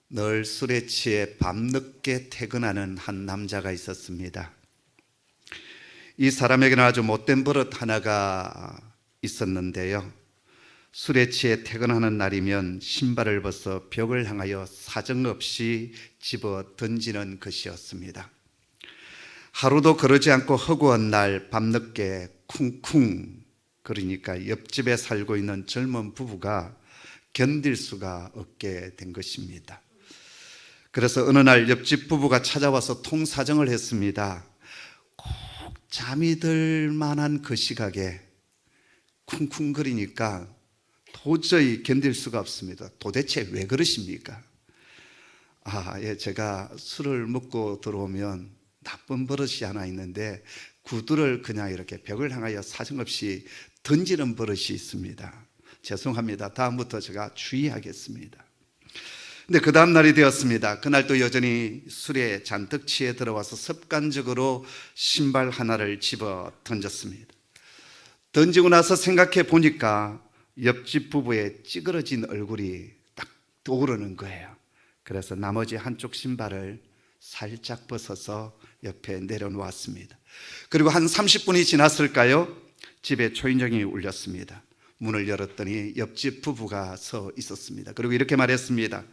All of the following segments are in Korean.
늘 술에 취해 밤늦게 퇴근하는 한 남자가 있었습니다. 이 사람에게는 아주 못된 버릇 하나가 있었는데요. 술에 취해 퇴근하는 날이면 신발을 벗어 벽을 향하여 사정없이 집어 던지는 것이었습니다. 하루도 그러지 않고 허구한 날 밤늦게 쿵쿵, 그러니까 옆집에 살고 있는 젊은 부부가 견딜 수가 없게 된 것입니다. 그래서 어느 날 옆집 부부가 찾아와서 통사정을 했습니다. 꼭 잠이 들 만한 그 시각에 쿵쿵거리니까 도저히 견딜 수가 없습니다. 도대체 왜 그러십니까? 제가 술을 먹고 들어오면 나쁜 버릇이 하나 있는데 구두를 그냥 이렇게 벽을 향하여 사정없이 던지는 버릇이 있습니다. 죄송합니다. 다음부터 제가 주의하겠습니다. 근데 그 다음 날이 되었습니다. 그날 또 여전히 술에 잔뜩 취해 들어와서 습관적으로 신발 하나를 집어 던졌습니다. 던지고 나서 생각해 보니까 옆집 부부의 찌그러진 얼굴이 딱 떠오르는 거예요. 그래서 나머지 한쪽 신발을 살짝 벗어서 옆에 내려놓았습니다. 그리고 한 30분이 지났을까요? 집에 초인종이 울렸습니다. 문을 열었더니 옆집 부부가 서 있었습니다. 그리고 이렇게 말했습니다.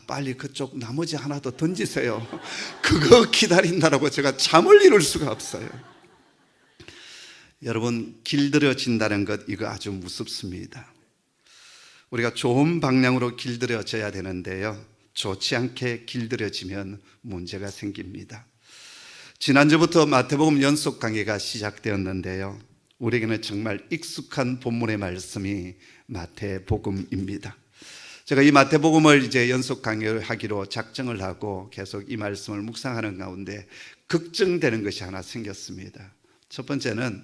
빨리 그쪽 나머지 하나 더 던지세요. 그거 기다린다라고 제가 잠을 이룰 수가 없어요. 여러분, 길들여진다는 것, 이거 아주 무섭습니다. 우리가 좋은 방향으로 길들여져야 되는데요, 좋지 않게 길들여지면 문제가 생깁니다. 지난주부터 마태복음 연속 강의가 시작되었는데요, 우리에게는 정말 익숙한 본문의 말씀이 마태복음입니다. 제가 이 마태복음을 이제 연속 강의하기로 작정을 하고 계속 이 말씀을 묵상하는 가운데 걱정되는 것이 하나 생겼습니다. 첫 번째는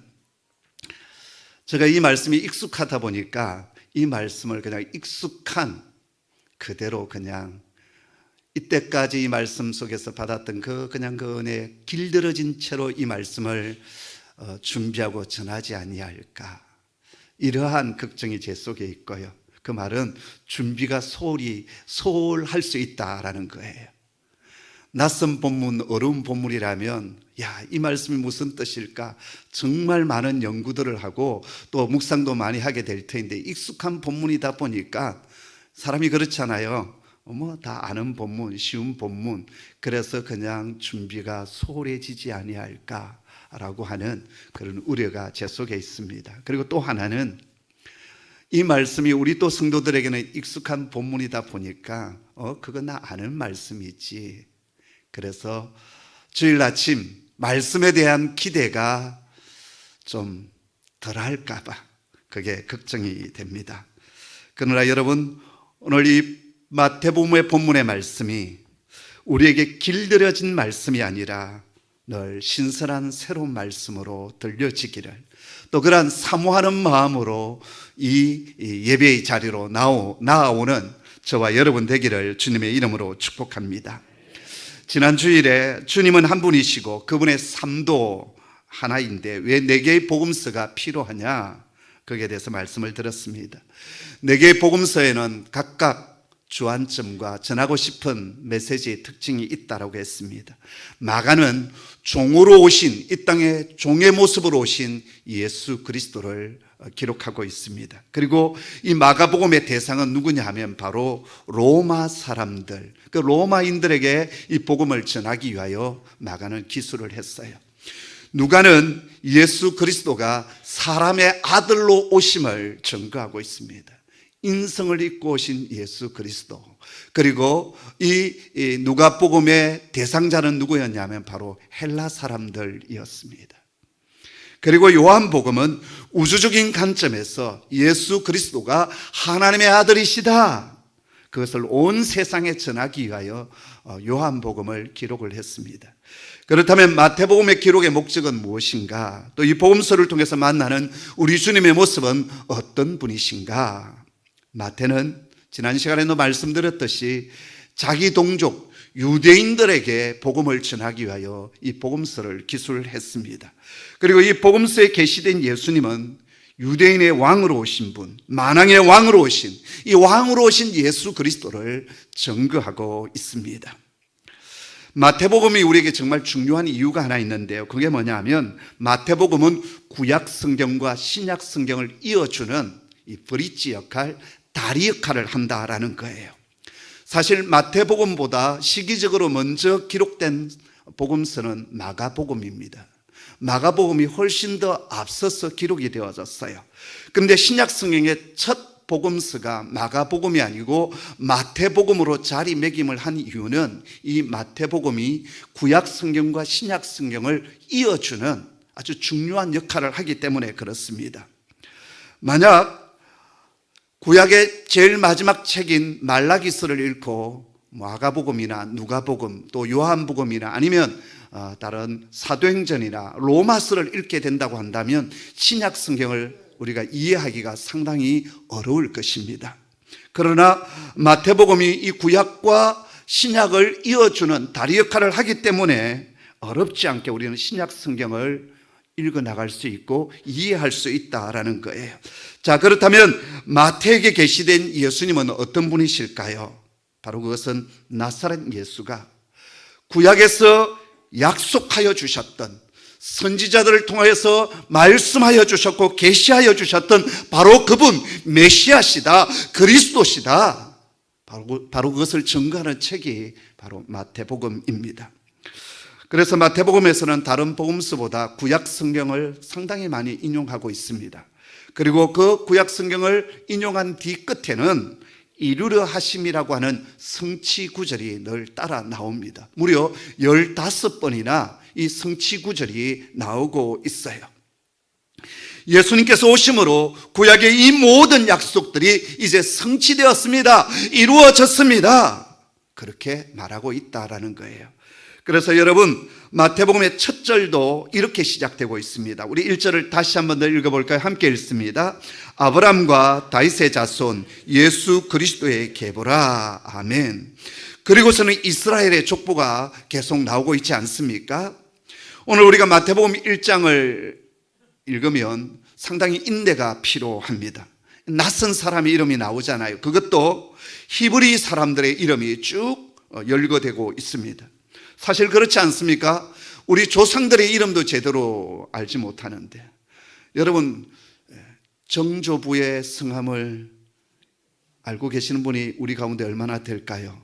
제가 이 말씀이 익숙하다 보니까 이 말씀을 그냥 익숙한 그대로 그냥 이때까지 이 말씀 속에서 받았던 그냥 그 은혜에 길들여진 채로 이 말씀을 준비하고 전하지 아니할까, 이러한 걱정이 제 속에 있고요. 그 말은 준비가 소홀할 수 있다라는 거예요. 낯선 본문, 어려운 본문이라면 이 말씀이 무슨 뜻일까 정말 많은 연구들을 하고 또 묵상도 많이 하게 될 텐데, 익숙한 본문이다 보니까 사람이 그렇잖아요. 다 아는 본문, 쉬운 본문, 그래서 그냥 준비가 소홀해지지 아니할까라고 하는 그런 우려가 제 속에 있습니다. 그리고 또 하나는 이 말씀이 우리 또 성도들에게는 익숙한 본문이다 보니까 그건 나 아는 말씀이지, 그래서 주일 아침 말씀에 대한 기대가 좀 덜할까 봐 그게 걱정이 됩니다. 그러나 여러분, 오늘 이 마태복음의 본문의 말씀이 우리에게 길들여진 말씀이 아니라 늘 신선한 새로운 말씀으로 들려지기를, 또 그러한 사모하는 마음으로 이 예배의 자리로 나아오는 저와 여러분 되기를 주님의 이름으로 축복합니다. 지난 주일에 주님은 한 분이시고 그분의 삶도 하나인데 왜 4개의 복음서가 필요하냐, 거기에 대해서 말씀을 드렸습니다. 4개의 복음서에는 각각 주안점과 전하고 싶은 메시지의 특징이 있다고 했습니다. 마가는 종으로 오신, 이 땅에 종의 모습으로 오신 예수 그리스도를 기록하고 있습니다. 그리고 이 마가복음의 대상은 누구냐 하면 바로 로마 사람들, 그 로마인들에게 이 복음을 전하기 위하여 마가는 기술을 했어요. 누가는 예수 그리스도가 사람의 아들로 오심을 증거하고 있습니다. 인성을 입고 오신 예수 그리스도. 그리고 이 누가복음의 대상자는 누구였냐면 바로 헬라 사람들이었습니다. 그리고 요한복음은 우주적인 관점에서 예수 그리스도가 하나님의 아들이시다, 그것을 온 세상에 전하기 위하여 요한복음을 기록을 했습니다. 그렇다면 마태복음의 기록의 목적은 무엇인가? 또 이 복음서를 통해서 만나는 우리 주님의 모습은 어떤 분이신가? 마태는 지난 시간에도 말씀드렸듯이 자기 동족 유대인들에게 복음을 전하기 위하여 이 복음서를 기술했습니다. 그리고 이 복음서에 계시된 예수님은 유대인의 왕으로 오신 분, 만왕의 왕으로 오신 이 왕으로 오신 예수 그리스도를 증거하고 있습니다. 마태복음이 우리에게 정말 중요한 이유가 하나 있는데요. 그게 뭐냐면 마태복음은 구약 성경과 신약 성경을 이어주는 이 브릿지 역할, 다리 역할을 한다라는 거예요. 사실 마태복음보다 시기적으로 먼저 기록된 복음서는 마가복음입니다. 마가복음이 훨씬 더 앞서서 기록이 되어졌어요. 그런데 신약 성경의 첫 복음서가 마가복음이 아니고 마태복음으로 자리매김을 한 이유는 이 마태복음이 구약 성경과 신약 성경을 이어주는 아주 중요한 역할을 하기 때문에 그렇습니다. 만약 구약의 제일 마지막 책인 말라기서를 읽고 마가복음이나 누가복음 또 요한복음이나 아니면 다른 사도행전이나 로마서를 읽게 된다고 한다면 신약 성경을 우리가 이해하기가 상당히 어려울 것입니다. 그러나 마태복음이 이 구약과 신약을 이어주는 다리 역할을 하기 때문에 어렵지 않게 우리는 신약 성경을 읽어나갈 수 있고 이해할 수 있다라는 거예요. 자, 그렇다면 마태에게 계시된 예수님은 어떤 분이실까요? 바로 그것은 나사렛 예수가 구약에서 약속하여 주셨던, 선지자들을 통해서 말씀하여 주셨고 계시하여 주셨던 바로 그분 메시아시다, 그리스도시다, 바로 그것을 증거하는 책이 바로 마태복음입니다. 그래서 마태복음에서는 다른 복음서보다 구약 성경을 상당히 많이 인용하고 있습니다. 그리고 그 구약 성경을 인용한 뒤끝에는 이루려 하심이라고 하는 성취 구절이 늘 따라 나옵니다. 무려 15번이나 이 성취 구절이 나오고 있어요. 예수님께서 오심으로 구약의 이 모든 약속들이 이제 성취되었습니다. 이루어졌습니다. 그렇게 말하고 있다라는 거예요. 그래서 여러분, 마태복음의 첫 절도 이렇게 시작되고 있습니다. 우리 1절을 다시 한번 더 읽어볼까요? 함께 읽습니다. 아브라함과 다윗의 자손 예수 그리스도의 계보라. 아멘. 그리고서는 이스라엘의 족보가 계속 나오고 있지 않습니까? 오늘 우리가 마태복음 1장을 읽으면 상당히 인내가 필요합니다. 낯선 사람의 이름이 나오잖아요. 그것도 히브리 사람들의 이름이 쭉 열거되고 있습니다. 사실 그렇지 않습니까? 우리 조상들의 이름도 제대로 알지 못하는데, 여러분 정조부의 성함을 알고 계시는 분이 우리 가운데 얼마나 될까요?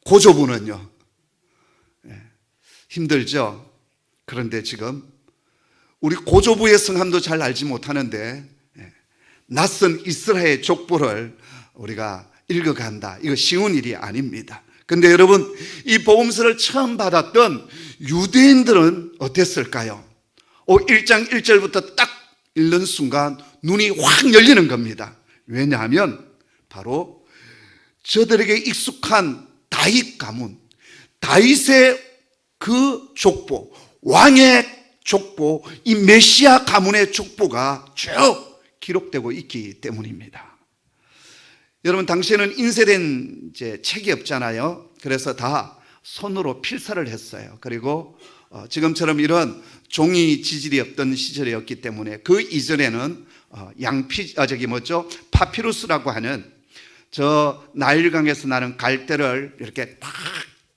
고조부는요? 힘들죠? 그런데 지금 우리 고조부의 성함도 잘 알지 못하는데 낯선 이스라엘 족보를 우리가 읽어간다, 이거 쉬운 일이 아닙니다. 근데 여러분, 이 복음서를 처음 받았던 유대인들은 어땠을까요? 1장 1절부터 딱 읽는 순간 눈이 확 열리는 겁니다. 왜냐하면 바로 저들에게 익숙한 다윗 가문, 다윗의 그 족보, 왕의 족보, 이 메시아 가문의 족보가 쭉 기록되고 있기 때문입니다. 여러분, 당시에는 인쇄된 책이 없잖아요. 그래서 다 손으로 필사를 했어요. 그리고 지금처럼 이런 종이 지질이 없던 시절이었기 때문에 그 이전에는 파피루스라고 하는 저 나일강에서 나는 갈대를 이렇게 탁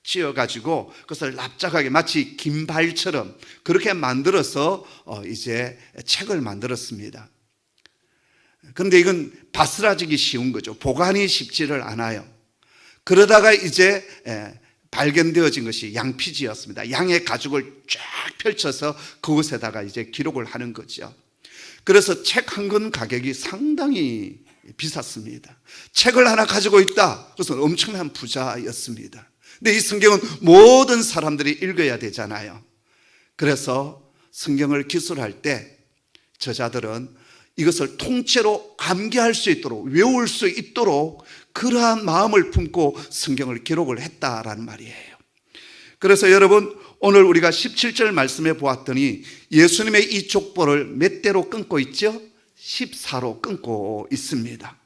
찧어가지고 그것을 납작하게 마치 긴발처럼 그렇게 만들어서 이제 책을 만들었습니다. 근데 이건 바스라지기 쉬운 거죠. 보관이 쉽지를 않아요. 그러다가 이제 발견되어진 것이 양피지였습니다. 양의 가죽을 쫙 펼쳐서 그곳에다가 이제 기록을 하는 거죠. 그래서 책 한 권 가격이 상당히 비쌌습니다. 책을 하나 가지고 있다, 그것은 엄청난 부자였습니다. 근데 이 성경은 모든 사람들이 읽어야 되잖아요. 그래서 성경을 기술할 때 저자들은 이것을 통째로 암기할 수 있도록, 외울 수 있도록 그러한 마음을 품고 성경을 기록을 했다라는 말이에요. 그래서 여러분, 오늘 우리가 17절 말씀해 보았더니 예수님의 이 족보를 몇 대로 끊고 있죠? 14로 끊고 있습니다.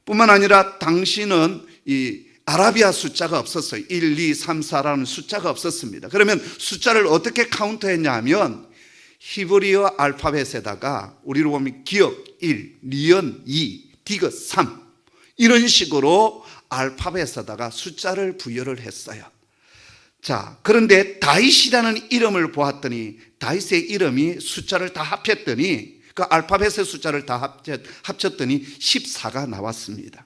뿐만 아니라 당시는 이 아라비아 숫자가 없었어요. 1, 2, 3, 4라는 숫자가 없었습니다. 그러면 숫자를 어떻게 카운트했냐 하면 히브리어 알파벳에다가 우리로 보면 기역 1, 리언 2, 디귿 3 이런 식으로 알파벳에다가 숫자를 부여를 했어요. 자, 그런데 다윗이라는 이름을 보았더니 다윗의 이름이 숫자를 다 합했더니 그 알파벳의 숫자를 다 합쳤더니 14가 나왔습니다.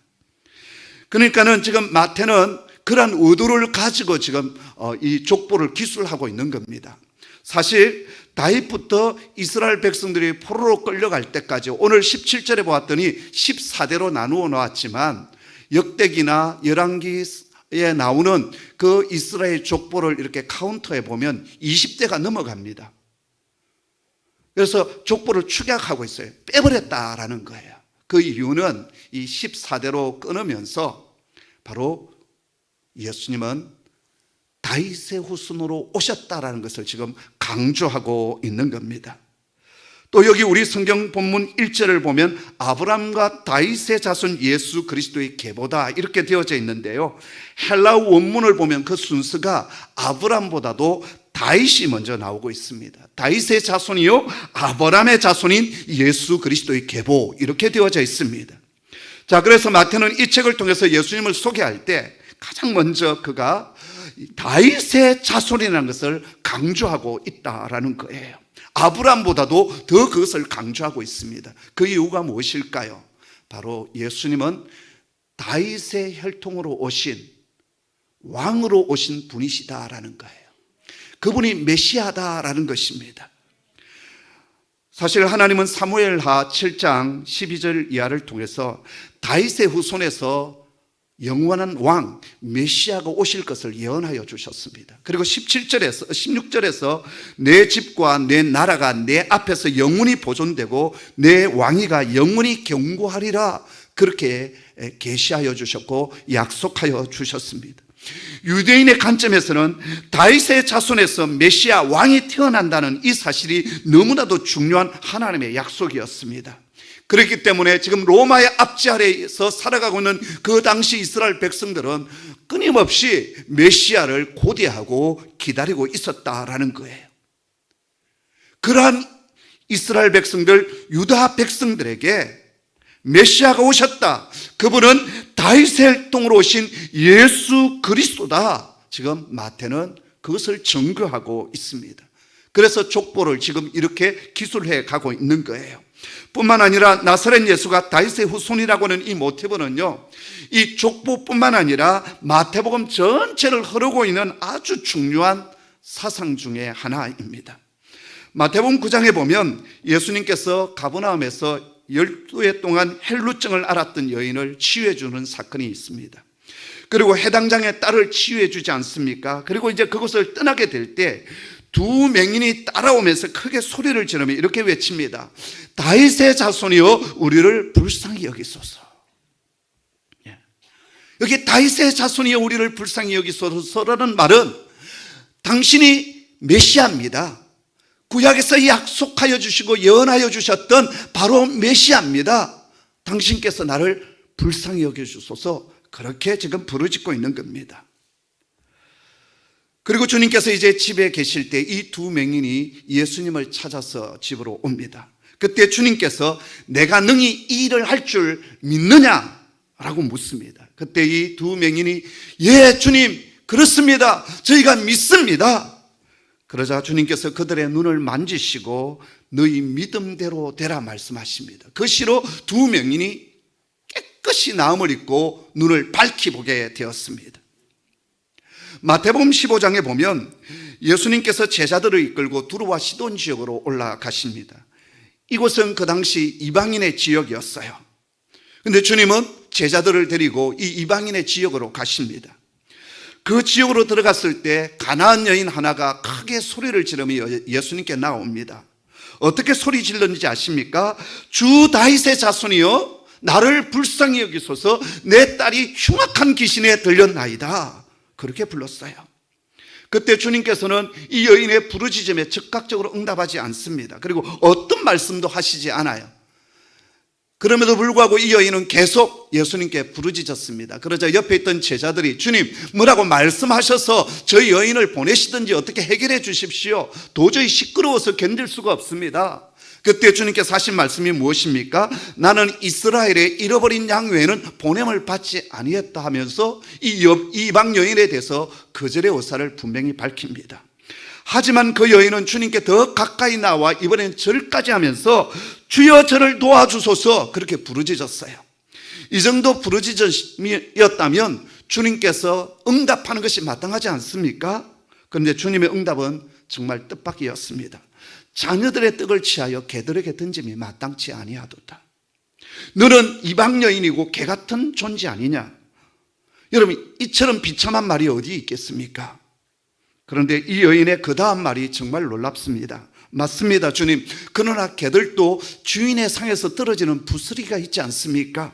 그러니까는 지금 마태는 그런 의도를 가지고 지금 이 족보를 기술하고 있는 겁니다. 사실 다윗부터 이스라엘 백성들이 포로로 끌려갈 때까지 오늘 17절에 보았더니 14대로 나누어 놓았지만 역대기나 열왕기에 나오는 그 이스라엘 족보를 이렇게 카운터해 보면 20대가 넘어갑니다. 그래서 족보를 축약하고 있어요. 빼버렸다라는 거예요. 그 이유는 이 14대로 끊으면서 바로 예수님은 다윗의 후손으로 오셨다라는 것을 지금 강조하고 있는 겁니다. 또 여기 우리 성경 본문 1절을 보면 아브라함과 다윗의 자손 예수 그리스도의 계보다 이렇게 되어져 있는데요, 헬라어 원문을 보면 그 순서가 아브라함보다도 다윗이 먼저 나오고 있습니다. 다윗의 자손이요 아브라함의 자손인 예수 그리스도의 계보 이렇게 되어져 있습니다. 자, 그래서 마태는 이 책을 통해서 예수님을 소개할 때 가장 먼저 그가 다윗의 자손이라는 것을 강조하고 있다라는 거예요. 아브라함보다도 더 그것을 강조하고 있습니다. 그 이유가 무엇일까요? 바로 예수님은 다윗의 혈통으로 오신 왕으로 오신 분이시다라는 거예요. 그분이 메시아다라는 것입니다. 사실 하나님은 사무엘하 7장 12절 이하를 통해서 다윗의 후손에서 영원한 왕 메시아가 오실 것을 예언하여 주셨습니다. 그리고 16절에서 내 집과 내 나라가 내 앞에서 영원히 보존되고 내 왕위가 영원히 경고하리라 그렇게 계시하여 주셨고 약속하여 주셨습니다. 유대인의 관점에서는 다윗의 자손에서 메시아 왕이 태어난다는 이 사실이 너무나도 중요한 하나님의 약속이었습니다. 그렇기 때문에 지금 로마의 압제 아래에서 살아가고 있는 그 당시 이스라엘 백성들은 끊임없이 메시아를 고대하고 기다리고 있었다라는 거예요. 그러한 이스라엘 백성들, 유다 백성들에게 메시아가 오셨다. 그분은 다윗의 혈통으로 오신 예수 그리스도다. 지금 마태는 그것을 증거하고 있습니다. 그래서 족보를 지금 이렇게 기술해 가고 있는 거예요. 뿐만 아니라 나사렛 예수가 다윗의 후손이라고 하는 이 모티브는요, 이 족보뿐만 아니라 마태복음 전체를 흐르고 있는 아주 중요한 사상 중에 하나입니다. 마태복음 9장에 보면 예수님께서 가버나움에서 12해 동안 헬루증을 앓았던 여인을 치유해 주는 사건이 있습니다. 그리고 해당장의 딸을 치유해 주지 않습니까? 그리고 이제 그곳을 떠나게 될 때 두 맹인이 따라오면서 크게 소리를 지르며 이렇게 외칩니다. 다윗의 자손이여 우리를 불쌍히 여기소서. 여기 다윗의 자손이여 우리를 불쌍히 여기소서라는 말은 당신이 메시아입니다. 구약에서 약속하여 주시고 예언하여 주셨던 바로 메시아입니다. 당신께서 나를 불쌍히 여겨주소서 그렇게 지금 부르짖고 있는 겁니다. 그리고 주님께서 이제 집에 계실 때 이 두 맹인이 예수님을 찾아서 집으로 옵니다. 그때 주님께서 내가 능히 이 일을 할 줄 믿느냐? 라고 묻습니다. 그때 이 두 맹인이 예 주님 그렇습니다. 저희가 믿습니다. 그러자 주님께서 그들의 눈을 만지시고 너희 믿음대로 되라 말씀하십니다. 그 시로 두 맹인이 깨끗이 나음을 입고 눈을 밝히 보게 되었습니다. 마태복음 15장에 보면 예수님께서 제자들을 이끌고 두로와 시돈 지역으로 올라가십니다. 이곳은 그 당시 이방인의 지역이었어요. 그런데 주님은 제자들을 데리고 이 이방인의 지역으로 가십니다. 그 지역으로 들어갔을 때 가나안 여인 하나가 크게 소리를 지르며 예수님께 나옵니다. 어떻게 소리 질렀는지 아십니까? 주 다윗의 자손이여 나를 불쌍히 여기소서 내 딸이 흉악한 귀신에 들렸나이다. 그렇게 불렀어요. 그때 주님께서는 이 여인의 부르짖음에 즉각적으로 응답하지 않습니다. 그리고 어떤 말씀도 하시지 않아요. 그럼에도 불구하고 이 여인은 계속 예수님께 부르짖었습니다. 그러자 옆에 있던 제자들이 주님 뭐라고 말씀하셔서 저 여인을 보내시든지 어떻게 해결해 주십시오. 도저히 시끄러워서 견딜 수가 없습니다. 그때 주님께서 하신 말씀이 무엇입니까? 나는 이스라엘에 잃어버린 양 외에는 보냄을 받지 아니했다 하면서 이 이방 여인에 대해서 거절의 의사를 분명히 밝힙니다. 하지만 그 여인은 주님께 더 가까이 나와 이번엔 절까지 하면서 주여 저를 도와주소서 그렇게 부르짖었어요. 이 정도 부르짖음이었다면 주님께서 응답하는 것이 마땅하지 않습니까? 그런데 주님의 응답은 정말 뜻밖이었습니다. 자녀들의 떡을 취하여 개들에게 던짐이 마땅치 아니하도다. 너는 이방 여인이고 개 같은 존재 아니냐? 여러분 이처럼 비참한 말이 어디 있겠습니까? 그런데 이 여인의 그 다음 말이 정말 놀랍습니다. 맞습니다 주님. 그러나 개들도 주인의 상에서 떨어지는 부스러기가 있지 않습니까?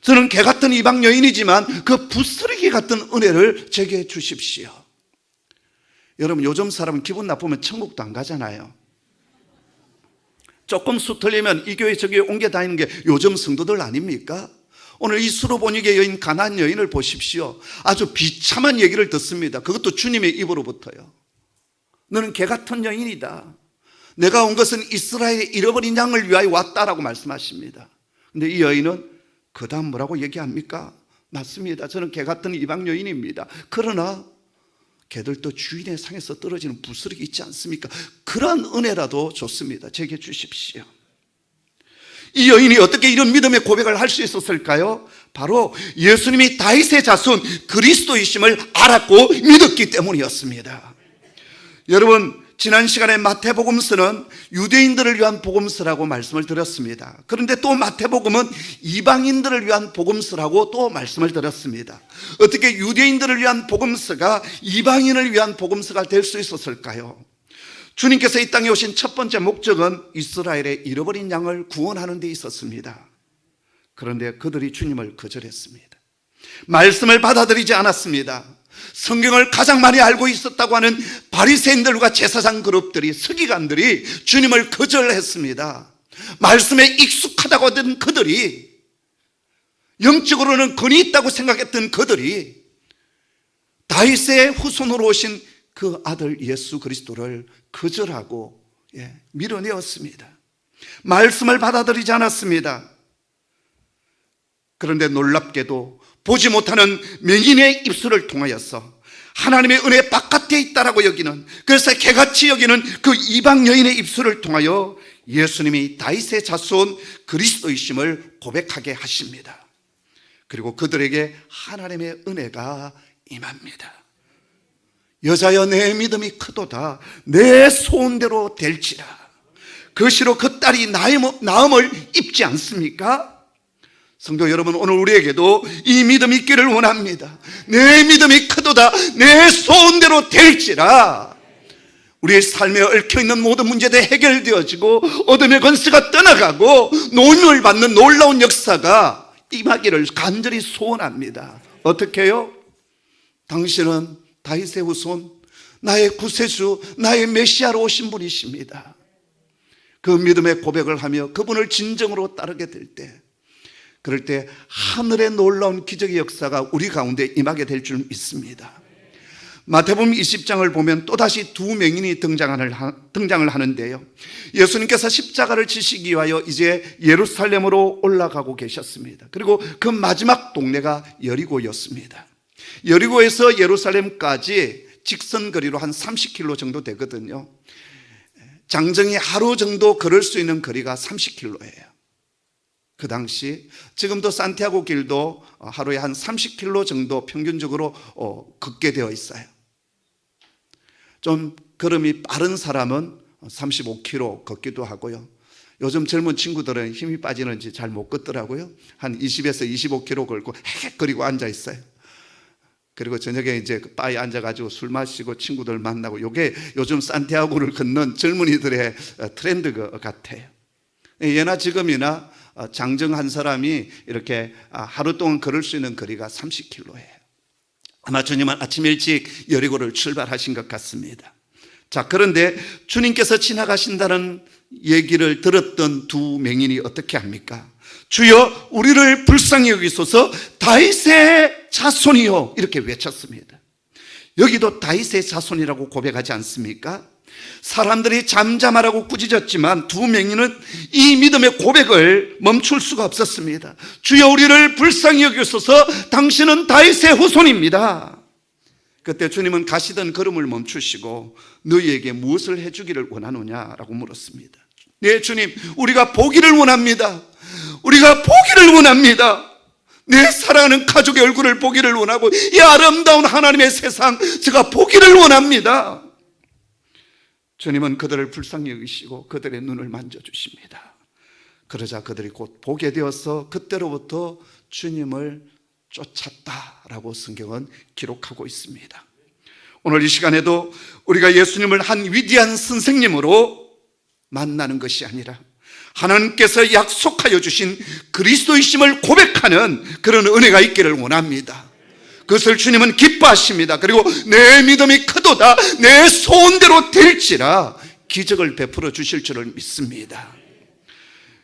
저는 개 같은 이방 여인이지만 그 부스러기 같은 은혜를 제게 주십시오. 여러분 요즘 사람은 기분 나쁘면 천국도 안 가잖아요. 조금 수틀리면 이 교회 저 교회 옮겨 다니는 게 요즘 성도들 아닙니까? 오늘 이 수로보니게 여인 가나안 여인을 보십시오. 아주 비참한 얘기를 듣습니다. 그것도 주님의 입으로부터요. 너는 개 같은 여인이다. 내가 온 것은 이스라엘의 잃어버린 양을 위하여 왔다라고 말씀하십니다. 근데 이 여인은 그 다음 뭐라고 얘기합니까? 맞습니다. 저는 개 같은 이방 여인입니다. 그러나 개들도 주인의 상에서 떨어지는 부스러기 있지 않습니까? 그런 은혜라도 좋습니다. 제게 주십시오. 이 여인이 어떻게 이런 믿음의 고백을 할 수 있었을까요? 바로 예수님이 다윗의 자손 그리스도이심을 알았고 믿었기 때문이었습니다. 여러분 지난 시간에 마태복음서는 유대인들을 위한 복음서라고 말씀을 드렸습니다. 그런데 또 마태복음은 이방인들을 위한 복음서라고 또 말씀을 드렸습니다. 어떻게 유대인들을 위한 복음서가 이방인을 위한 복음서가 될 수 있었을까요? 주님께서 이 땅에 오신 첫 번째 목적은 이스라엘의 잃어버린 양을 구원하는 데 있었습니다. 그런데 그들이 주님을 거절했습니다. 말씀을 받아들이지 않았습니다. 성경을 가장 많이 알고 있었다고 하는 바리새인들과 제사장 그룹들이 서기관들이 주님을 거절했습니다. 말씀에 익숙하다고 하던 그들이, 영적으로는 권위 있다고 생각했던 그들이 다윗의 후손으로 오신 그 아들 예수 그리스도를 거절하고 밀어내었습니다. 말씀을 받아들이지 않았습니다. 그런데 놀랍게도 보지 못하는 맹인의 입술을 통하여서 하나님의 은혜 바깥에 있다라고 여기는, 그래서 개같이 여기는 그 이방 여인의 입술을 통하여 예수님이 다윗의 자손 그리스도이심을 고백하게 하십니다. 그리고 그들에게 하나님의 은혜가 임합니다. 여자여 내 믿음이 크도다. 내 소원대로 될지라. 그시로 그 딸이 나음을 입지 않습니까? 성도 여러분, 오늘 우리에게도 이 믿음 있기를 원합니다. 내 믿음이 크도다. 내 소원대로 될지라. 우리의 삶에 얽혀있는 모든 문제도 해결되어지고 어둠의 권세가 떠나가고 노임을 받는 놀라운 역사가 임하기를 간절히 소원합니다. 어떻게 해요? 당신은 다윗의 후손, 나의 구세주, 나의 메시아로 오신 분이십니다. 그 믿음의 고백을 하며 그분을 진정으로 따르게 될 때, 그럴 때 하늘의 놀라운 기적의 역사가 우리 가운데 임하게 될 줄 믿습니다. 마태복음 20장을 보면 또다시 두 맹인이 등장을 하는데요, 예수님께서 십자가를 지시기 위하여 이제 예루살렘으로 올라가고 계셨습니다. 그리고 그 마지막 동네가 여리고였습니다. 여리고에서 예루살렘까지 직선거리로 한 30km 정도 되거든요. 장정이 하루 정도 걸을 수 있는 거리가 30km예요. 그 당시, 지금도 산티아고 길도 하루에 한 30km 정도 평균적으로 걷게 되어 있어요. 좀 걸음이 빠른 사람은 35km 걷기도 하고요. 요즘 젊은 친구들은 힘이 빠지는지 잘 못 걷더라고요. 한 20에서 25km 걸고 헤헷거리고 앉아 있어요. 그리고 저녁에 이제 바에 앉아가지고 술 마시고 친구들 만나고, 이게 요즘 산티아고를 걷는 젊은이들의 트렌드 같아요. 예나 지금이나 장정 한 사람이 이렇게 하루 동안 걸을 수 있는 거리가 30km예요. 아마 주님은 아침 일찍 여리고를 출발하신 것 같습니다. 자, 그런데 주님께서 지나가신다는 얘기를 들었던 두 맹인이 어떻게 합니까? 주여 우리를 불쌍히 여기소서 다윗의 자손이요, 이렇게 외쳤습니다. 여기도 다윗의 자손이라고 고백하지 않습니까? 사람들이 잠잠하라고 꾸짖었지만 두 맹인은 이 믿음의 고백을 멈출 수가 없었습니다. 주여 우리를 불쌍히 여기소서 당신은 다윗의 후손입니다. 그때 주님은 가시던 걸음을 멈추시고 너희에게 무엇을 해주기를 원하느냐라고 물었습니다. 네 주님, 우리가 보기를 원합니다. 우리가 보기를 원합니다. 내 사랑하는 가족의 얼굴을 보기를 원하고 이 아름다운 하나님의 세상 제가 보기를 원합니다. 주님은 그들을 불쌍히 여기시고 그들의 눈을 만져주십니다. 그러자 그들이 곧 보게 되어서 그때로부터 주님을 쫓았다라고 성경은 기록하고 있습니다. 오늘 이 시간에도 우리가 예수님을 한 위대한 선생님으로 만나는 것이 아니라 하나님께서 약속하여 주신 그리스도이심을 고백하는 그런 은혜가 있기를 원합니다. 그것을 주님은 기뻐하십니다. 그리고 내 믿음이 크도다, 내 소원대로 될지라 기적을 베풀어 주실 줄을 믿습니다.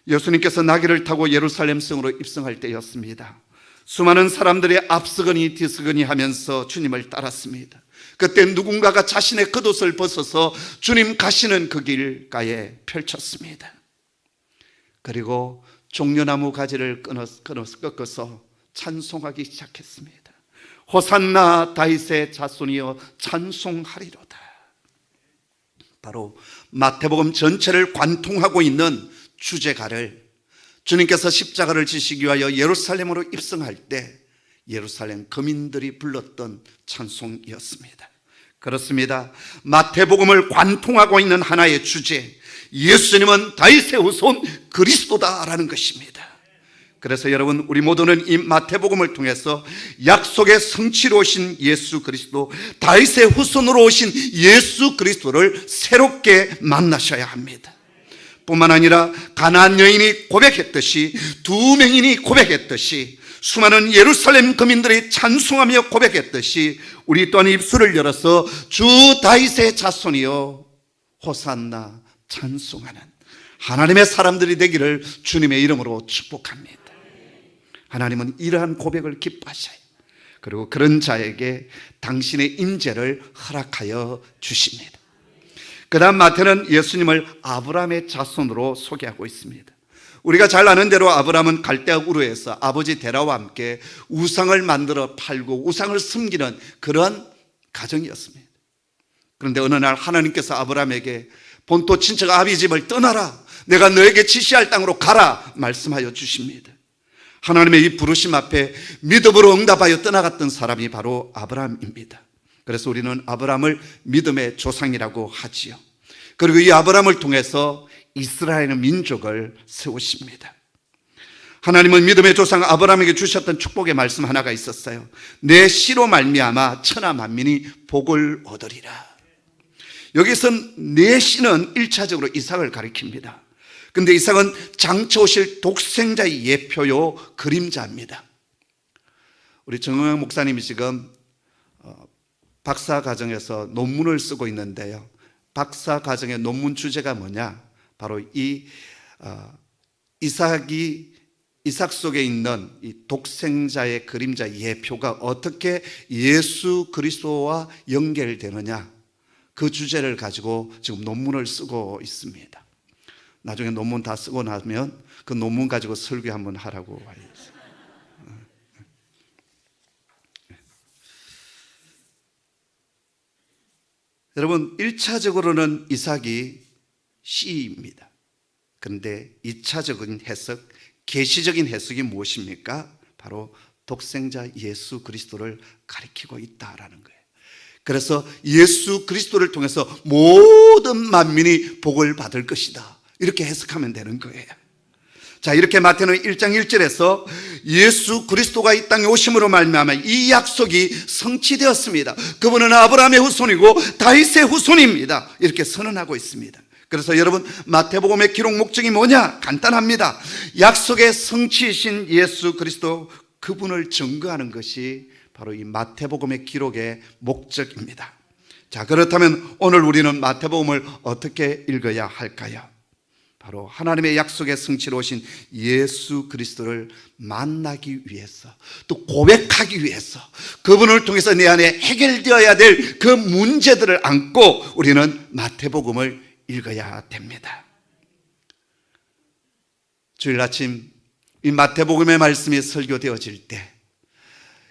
예수님께서 나귀를 타고 예루살렘 성으로 입성할 때였습니다. 수많은 사람들이 앞서거니 뒤서거니 하면서 주님을 따랐습니다. 그때 누군가가 자신의 겉옷을 벗어서 주님 가시는 그 길가에 펼쳤습니다. 그리고 종려나무 가지를 꺾어서 찬송하기 시작했습니다. 호산나 다윗의 자손이여 찬송하리로다. 바로 마태복음 전체를 관통하고 있는 주제가를 주님께서 십자가를 지시기 위하여 예루살렘으로 입성할 때 예루살렘 거민들이 불렀던 찬송이었습니다. 그렇습니다. 마태복음을 관통하고 있는 하나의 주제, 예수님은 다윗의 후손 그리스도다라는 것입니다. 그래서 여러분, 우리 모두는 이 마태복음을 통해서 약속의 성취로 오신 예수 그리스도, 다윗의 후손으로 오신 예수 그리스도를 새롭게 만나셔야 합니다. 뿐만 아니라 가나안 여인이 고백했듯이, 두 맹인이 고백했듯이, 수많은 예루살렘 거민들이 찬송하며 고백했듯이 우리 또한 입술을 열어서 주 다윗의 자손이여 호산나 찬송하는 하나님의 사람들이 되기를 주님의 이름으로 축복합니다. 하나님은 이러한 고백을 기뻐하셔요. 그리고 그런 자에게 당신의 임재를 허락하여 주십니다. 그 다음 마태는 예수님을 아브라함의 자손으로 소개하고 있습니다. 우리가 잘 아는 대로 아브라함은 갈대아 우르에서 아버지 데라와 함께 우상을 만들어 팔고 우상을 섬기는 그런 가정이었습니다. 그런데 어느 날 하나님께서 아브라함에게 본토 친척 아비 집을 떠나라, 내가 너에게 지시할 땅으로 가라 말씀하여 주십니다. 하나님의 이 부르심 앞에 믿음으로 응답하여 떠나갔던 사람이 바로 아브라함입니다. 그래서 우리는 아브라함을 믿음의 조상이라고 하지요. 그리고 이 아브라함을 통해서 이스라엘의 민족을 세우십니다. 하나님은 믿음의 조상 아브라함에게 주셨던 축복의 말씀 하나가 있었어요. 내 씨로 말미암아 천하 만민이 복을 얻으리라. 여기선 내 씨는 1차적으로 이삭을 가리킵니다. 근데 이삭은 장차 오실 독생자의 예표요 그림자입니다. 우리 정영학 목사님이 지금 박사과정에서 논문을 쓰고 있는데요, 박사과정의 논문 주제가 뭐냐? 바로 이 이삭 속에 있는 이 독생자의 그림자 예표가 어떻게 예수 그리스도와 연결되느냐, 그 주제를 가지고 지금 논문을 쓰고 있습니다. 나중에 논문 다 쓰고 나면 그 논문 가지고 설교 한번 하라고 하였어요. 여러분, 1차적으로는 이삭이 씨입니다. 그런데 2차적인 해석, 계시적인 해석이 무엇입니까? 바로 독생자 예수 그리스도를 가리키고 있다라는 거예요. 그래서 예수 그리스도를 통해서 모든 만민이 복을 받을 것이다, 이렇게 해석하면 되는 거예요. 자, 이렇게 마태는 1장 1절에서 예수 그리스도가 이 땅에 오심으로 말미암아 이 약속이 성취되었습니다. 그분은 아브라함의 후손이고 다윗의 후손입니다, 이렇게 선언하고 있습니다. 그래서 여러분, 마태복음의 기록 목적이 뭐냐? 간단합니다. 약속의 성취이신 예수 그리스도, 그분을 증거하는 것이 바로 이 마태복음의 기록의 목적입니다. 자, 그렇다면 오늘 우리는 마태복음을 어떻게 읽어야 할까요? 바로 하나님의 약속의 성취로 오신 예수 그리스도를 만나기 위해서, 또 고백하기 위해서, 그분을 통해서 내 안에 해결되어야 될 그 문제들을 안고 우리는 마태복음을 읽어야 됩니다. 주일 아침 이 마태복음의 말씀이 설교되어질 때,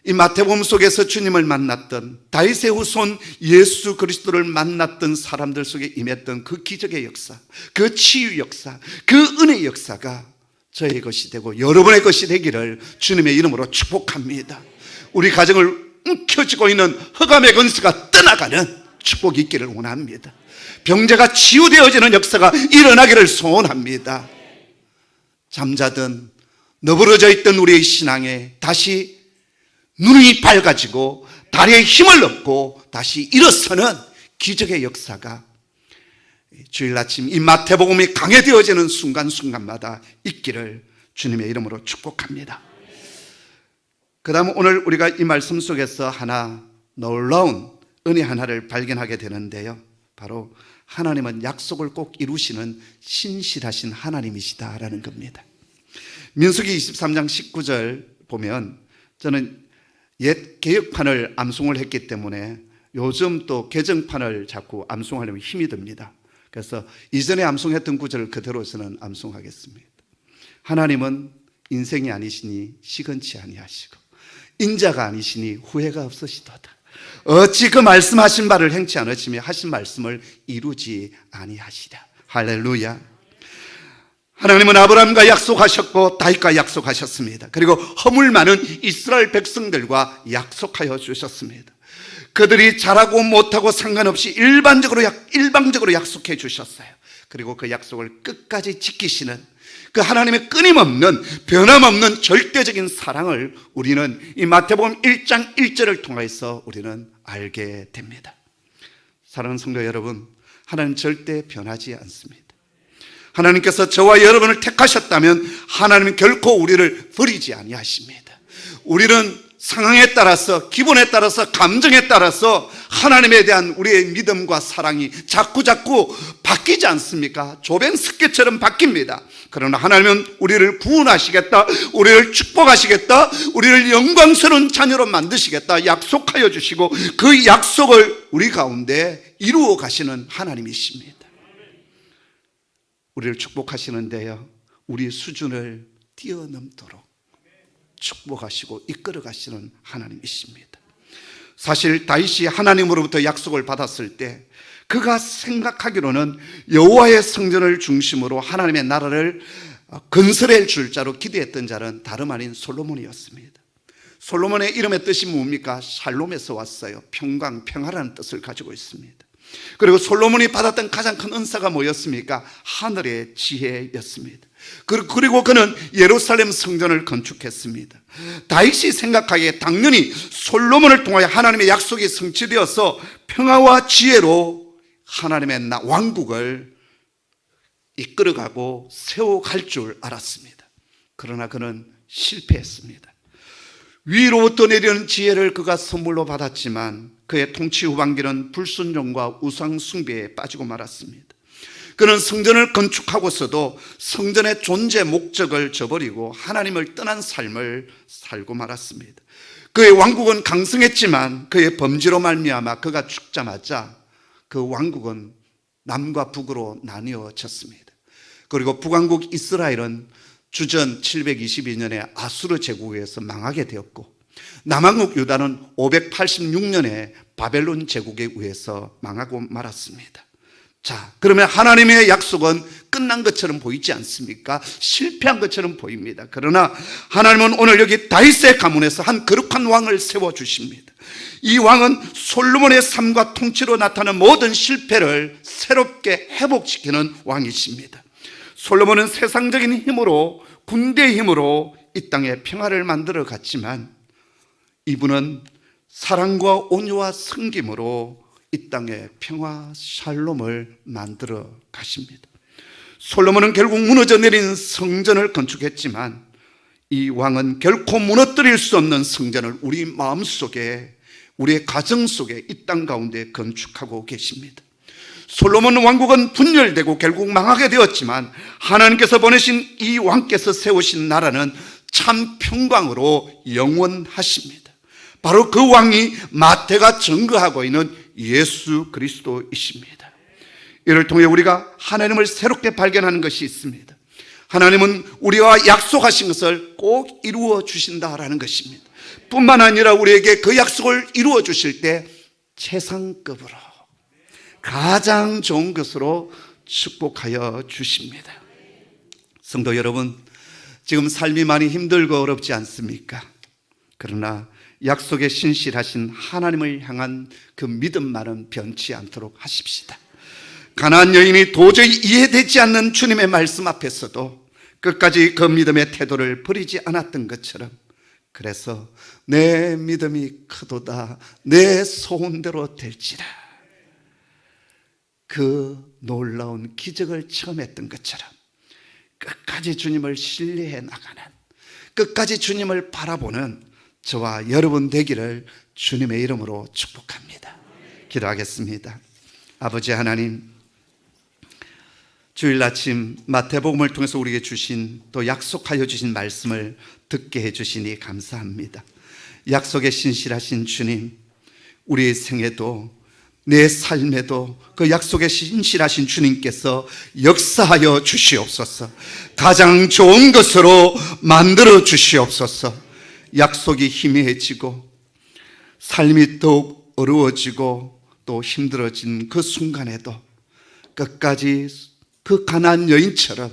이 마태복음 속에서 주님을 만났던, 다윗의 후손 예수 그리스도를 만났던 사람들 속에 임했던 그 기적의 역사, 그 치유 역사, 그 은혜의 역사가 저의 것이 되고 여러분의 것이 되기를 주님의 이름으로 축복합니다. 우리 가정을 움켜쥐고 있는 흑암의 권세가 떠나가는 축복이 있기를 원합니다. 병자가 치유되어지는 역사가 일어나기를 소원합니다. 잠자던 너부러져 있던 우리의 신앙에 다시 눈이 밝아지고 다리에 힘을 얻고 다시 일어서는 기적의 역사가 주일 아침 이 마태복음이 강해되어지는 순간순간마다 있기를 주님의 이름으로 축복합니다. 그 다음 오늘 우리가 이 말씀 속에서 하나 놀라운 은혜 하나를 발견하게 되는데요, 바로 하나님은 약속을 꼭 이루시는 신실하신 하나님이시다라는 겁니다. 민수기 23장 19절 보면, 저는 옛 개혁판을 암송을 했기 때문에 요즘 또 개정판을 자꾸 암송하려면 힘이 듭니다. 그래서 이전에 암송했던 구절을 그대로 저는 암송하겠습니다. 하나님은 인생이 아니시니 시건치 아니하시고 인자가 아니시니 후회가 없으시도다. 어찌 그 말씀하신 바를 행치 않으시며 하신 말씀을 이루지 아니하시랴. 할렐루야. 하나님은 아브라함과 약속하셨고 다윗과 약속하셨습니다. 그리고 허물 많은 이스라엘 백성들과 약속하여 주셨습니다. 그들이 잘하고 못하고 상관없이 일방적으로 약속해 주셨어요. 그리고 그 약속을 끝까지 지키시는 그 하나님의 끊임없는 변함없는 절대적인 사랑을 우리는 이 마태복음 1장 1절을 통해서 우리는 알게 됩니다. 사랑하는 성도 여러분, 하나님 절대 변하지 않습니다. 하나님께서 저와 여러분을 택하셨다면 하나님은 결코 우리를 버리지 아니하십니다. 우리는 상황에 따라서, 기분에 따라서, 감정에 따라서 하나님에 대한 우리의 믿음과 사랑이 자꾸 바뀌지 않습니까? 조벤스케처럼 바뀝니다. 그러나 하나님은 우리를 구원하시겠다, 우리를 축복하시겠다, 우리를 영광스러운 자녀로 만드시겠다 약속하여 주시고 그 약속을 우리 가운데 이루어 가시는 하나님이십니다. 우리를 축복하시는데요, 우리의 수준을 뛰어넘도록 축복하시고 이끌어 가시는 하나님이십니다. 사실 다윗이 하나님으로부터 약속을 받았을 때 그가 생각하기로는 여호와의 성전을 중심으로 하나님의 나라를 건설해 줄 자로 기대했던 자는 다름 아닌 솔로몬이었습니다. 솔로몬의 이름의 뜻이 뭡니까? 샬롬에서 왔어요. 평강, 평화라는 뜻을 가지고 있습니다. 그리고 솔로몬이 받았던 가장 큰 은사가 뭐였습니까? 하늘의 지혜였습니다. 그리고 그는 예루살렘 성전을 건축했습니다. 다윗이 생각하기에 당연히 솔로몬을 통하여 하나님의 약속이 성취되어서 평화와 지혜로 하나님의 왕국을 이끌어가고 세워갈 줄 알았습니다. 그러나 그는 실패했습니다. 위로부터 내리는 지혜를 그가 선물로 받았지만 그의 통치 후반기는 불순종과 우상 숭배에 빠지고 말았습니다. 그는 성전을 건축하고서도 성전의 존재 목적을 저버리고 하나님을 떠난 삶을 살고 말았습니다. 그의 왕국은 강성했지만 그의 범죄로 말미암아 그가 죽자마자 그 왕국은 남과 북으로 나뉘어졌습니다. 그리고 북왕국 이스라엘은 주전 722년에 아수르 제국에서 망하게 되었고, 남왕국 유다는 586년에 바벨론 제국에 의해서 망하고 말았습니다. 자, 그러면 하나님의 약속은 끝난 것처럼 보이지 않습니까? 실패한 것처럼 보입니다. 그러나 하나님은 오늘 여기 다윗의 가문에서 한 거룩한 왕을 세워주십니다. 이 왕은 솔로몬의 삶과 통치로 나타나는 모든 실패를 새롭게 회복시키는 왕이십니다. 솔로몬은 세상적인 힘으로, 군대의 힘으로 이 땅에 평화를 만들어 갔지만 이분은 사랑과 온유와 섬김으로 이 땅에 평화 샬롬을 만들어 가십니다. 솔로몬은 결국 무너져 내린 성전을 건축했지만 이 왕은 결코 무너뜨릴 수 없는 성전을 우리 마음속에, 우리의 가정 속에, 이 땅 가운데 건축하고 계십니다. 솔로몬 왕국은 분열되고 결국 망하게 되었지만 하나님께서 보내신 이 왕께서 세우신 나라는 참 평강으로 영원하십니다. 바로 그 왕이 마태가 증거하고 있는 예수 그리스도이십니다. 이를 통해 우리가 하나님을 새롭게 발견하는 것이 있습니다. 하나님은 우리와 약속하신 것을 꼭 이루어 주신다라는 것입니다. 뿐만 아니라 우리에게 그 약속을 이루어 주실 때 최상급으로 가장 좋은 것으로 축복하여 주십니다. 성도 여러분, 지금 삶이 많이 힘들고 어렵지 않습니까? 그러나 약속에 신실하신 하나님을 향한 그 믿음만은 변치 않도록 하십시다. 가나안 여인이 도저히 이해되지 않는 주님의 말씀 앞에서도 끝까지 그 믿음의 태도를 버리지 않았던 것처럼, 그래서 내 믿음이 크도다, 내 소원대로 될지라, 그 놀라운 기적을 체험했던 것처럼 끝까지 주님을 신뢰해 나가는, 끝까지 주님을 바라보는 저와 여러분 되기를 주님의 이름으로 축복합니다. 기도하겠습니다. 아버지 하나님, 주일 아침 마태복음을 통해서 우리에게 주신, 또 약속하여 주신 말씀을 듣게 해주시니 감사합니다. 약속에 신실하신 주님, 우리의 생애도 내 삶에도 그 약속에 신실하신 주님께서 역사하여 주시옵소서. 가장 좋은 것으로 만들어 주시옵소서. 약속이 희미해지고 삶이 더욱 어려워지고 또 힘들어진 그 순간에도 끝까지 그 가나안 여인처럼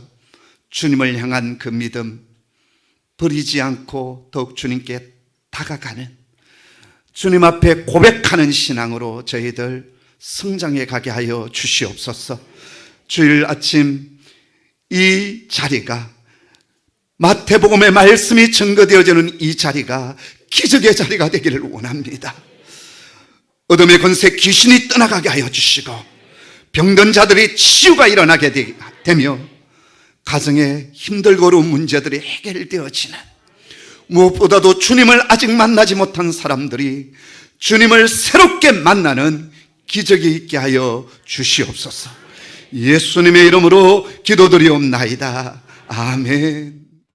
주님을 향한 그 믿음 버리지 않고 더욱 주님께 다가가는, 주님 앞에 고백하는 신앙으로 저희들 성장해 가게 하여 주시옵소서. 주일 아침 이 자리가, 마태복음의 말씀이 증거되어지는 이 자리가 기적의 자리가 되기를 원합니다. 어둠의 권세 귀신이 떠나가게 하여 주시고 병든 자들이 치유가 일어나게 되며 가정의 힘들고 어려운 문제들이 해결되어지는, 무엇보다도 주님을 아직 만나지 못한 사람들이 주님을 새롭게 만나는 기적이 있게 하여 주시옵소서. 예수님의 이름으로 기도드리옵나이다. 아멘.